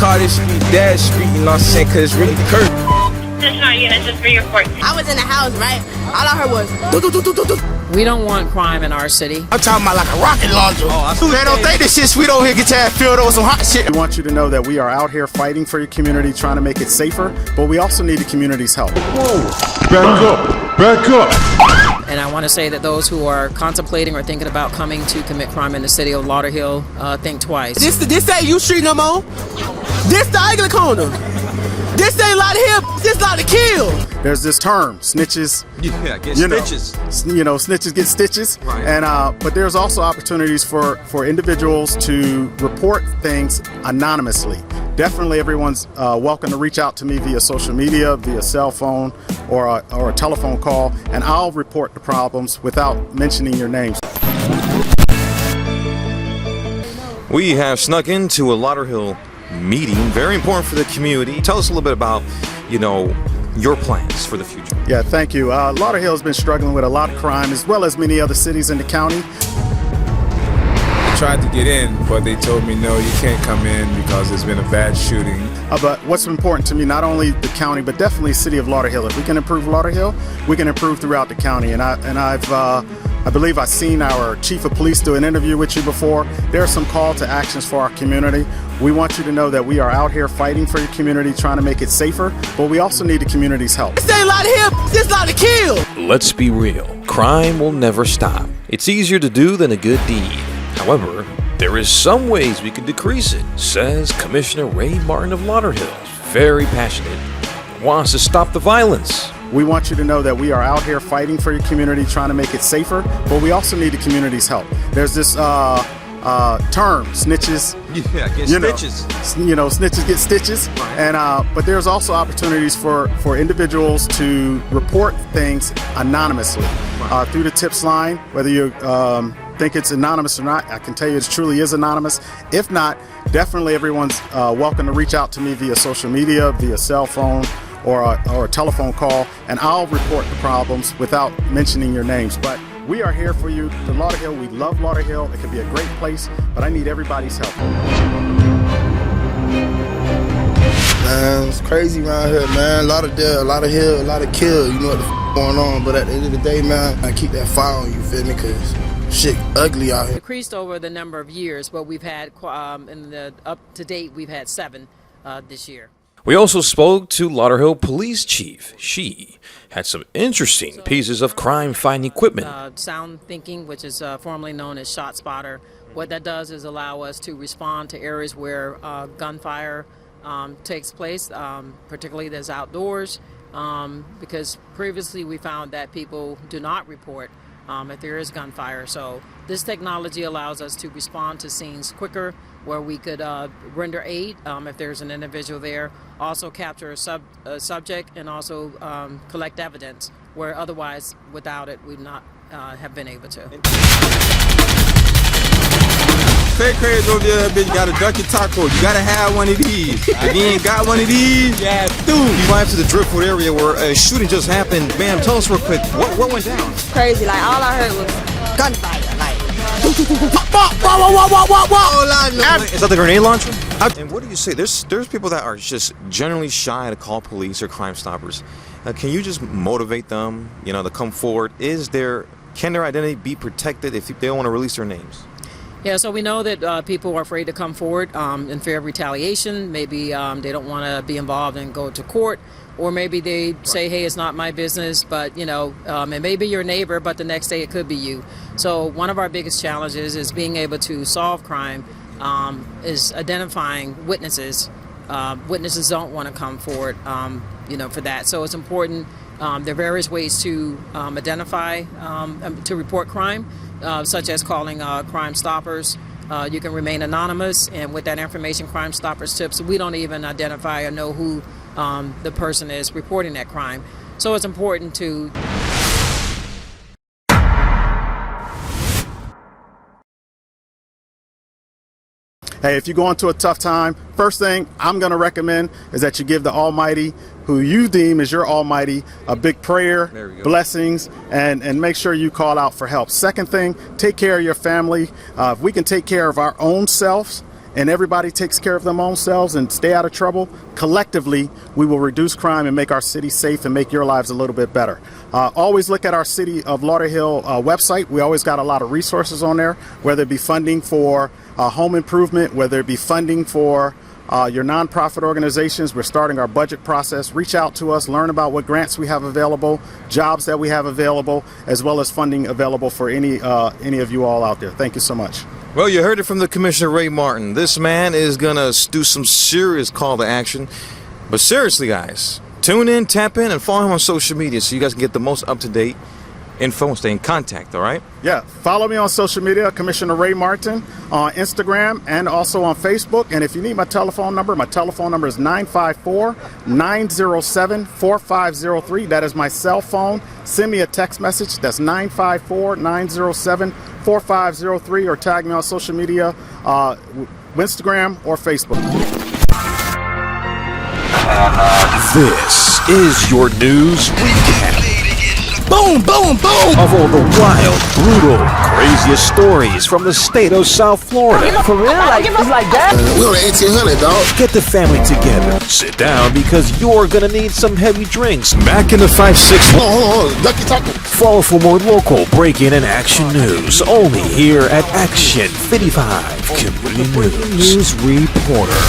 call this street Dad Street, you know what I'm saying? Cause it's really Kurt. Just not you, just for your report. I was in the house, right? All I heard was We don't want crime in our city. I'm talking about like a rocket launcher. Man, don't think this shit sweet over here. Get your ass filled over some hot shit. We want you to know that we are out here fighting for your community, trying to make it safer, but we also need the community's help. Whoa, back up. And I want to say that those who are contemplating or thinking about coming to commit crime in the city of Lauderhill, think twice. This ain't you street no more. This the ugly corner. This ain't Lauderhill. This Lauderkill. There's this term, snitches. Yeah, get stitches. Snitches get stitches. Right. And but there's also opportunities for individuals to report things anonymously. Definitely, everyone's welcome to reach out to me via social media, via cell phone, or a telephone call, and I'll report the problems without mentioning your names. We have snuck into a Lauderhill meeting, very important for the community. Tell us a little bit about, your plans for the future. Yeah, thank you. Lauderhill has been struggling with a lot of crime, as well as many other cities in the county. I tried to get in, but they told me no, you can't come in because there's been a bad shooting. But what's important to me, not only the county, but definitely the city of Lauderhill. If we can improve Lauderhill, we can improve throughout the county. I believe I've seen our chief of police do an interview with you before. There are some call to actions for our community. We want you to know that we are out here fighting for your community, trying to make it safer, but we also need the community's help. This ain't Lauderhill. This Lauderkill. Let's be real. Crime will never stop. It's easier to do than a good deed. However, there is some ways we can decrease it, says Commissioner Ray Martin of Lauderhill. Very passionate. Wants to stop the violence. We want you to know that we are out here fighting for your community, trying to make it safer, but we also need the community's help. There's this term, snitches. Yeah, get stitches. Snitches get stitches. Right. And but there's also opportunities for individuals to report things anonymously through the tips line, whether you think it's anonymous or not. I can tell you it truly is anonymous. If not, definitely everyone's welcome to reach out to me via social media, via cell phone, or a telephone call, and I'll report the problems without mentioning your names. But we are here for you. The Lauderhill, we love Lauderhill. It can be a great place, but I need everybody's help. Man, it's crazy around here, man. A lot of death, a lot of hill, a lot of kill. You know what the going on, but at the end of the day, man, I keep that fire on you, feel me? Because shit ugly out here. Decreased over the number of years, but we've had, in the up to date, we've had 7 this year. We also spoke to Lauderhill Police Chief. She had some interesting pieces of crime-fighting equipment. Sound thinking, which is formerly known as Shot Spotter. What that does is allow us to respond to areas where gunfire takes place, particularly that's outdoors, because previously we found that people do not report if there is gunfire. So this technology allows us to respond to scenes quicker, where we could render aid if there's an individual there, also capture a subject, and also collect evidence, where otherwise without it we'd not have been able to. Fake crazy over there, bitch. You gotta duck your taco. You gotta have one of these. If you ain't got one of these, yeah, dude. You went to the Driftwood area where a shooting just happened. Ma'am, tell us real quick, what went down? crazy. Like all I heard was gunfire. Like Is that the grenade launcher? And what do you say? There's people that are just generally shy to call police or Crime Stoppers. Can you just motivate them, to come forward? Can their identity be protected if they don't want to release their names? Yeah, so we know that people are afraid to come forward in fear of retaliation. Maybe they don't want to be involved and go to court, or maybe they say, hey, it's not my business, but, it may be your neighbor, but the next day it could be you. So one of our biggest challenges is being able to solve crime, is identifying witnesses. Witnesses don't want to come forward, for that. So it's important. There are various ways to identify, to report crime, such as calling Crime Stoppers. You can remain anonymous, and with that information, Crime Stoppers tips, we don't even identify or know who the person is reporting that crime. So it's important to... Hey, if you're going through a tough time, first thing I'm going to recommend is that you give the Almighty, who you deem as your Almighty, a big prayer, blessings, and make sure you call out for help. Second thing, take care of your family. If we can take care of our own selves and everybody takes care of them own selves and stay out of trouble, collectively, we will reduce crime and make our city safe and make your lives a little bit better. Always look at our City of Lauderhill website. We always got a lot of resources on there, whether it be funding for home improvement, whether it be funding for your nonprofit organizations. We're starting our budget process. Reach out to us, learn about what grants we have available, jobs that we have available, as well as funding available for any of you all out there. Thank you so much. Well, you heard it from the Commissioner Ray Martin. This man is going to do some serious call to action. But seriously, guys, tune in, tap in, and follow him on social media so you guys can get the most up-to-date info and stay in contact, all right? Yeah, follow me on social media, Commissioner Ray Martin, on Instagram and also on Facebook. And if you need my telephone number is 954-907-4503. That is my cell phone. Send me a text message. That's 954-907-4503, or tag me on social media, Instagram or Facebook. This is your news recap. Boom, boom, boom. Of all the wild, brutal, craziest stories from the state of South Florida. For real? Like, it's like that? We on 1800, dog. Get the family together. Sit down because you're gonna need some heavy drinks. Back in the 5-6. Hold on. Ducky Taco. Follow for more local break-in and action news. Only here at Action 55 Community News Reporter.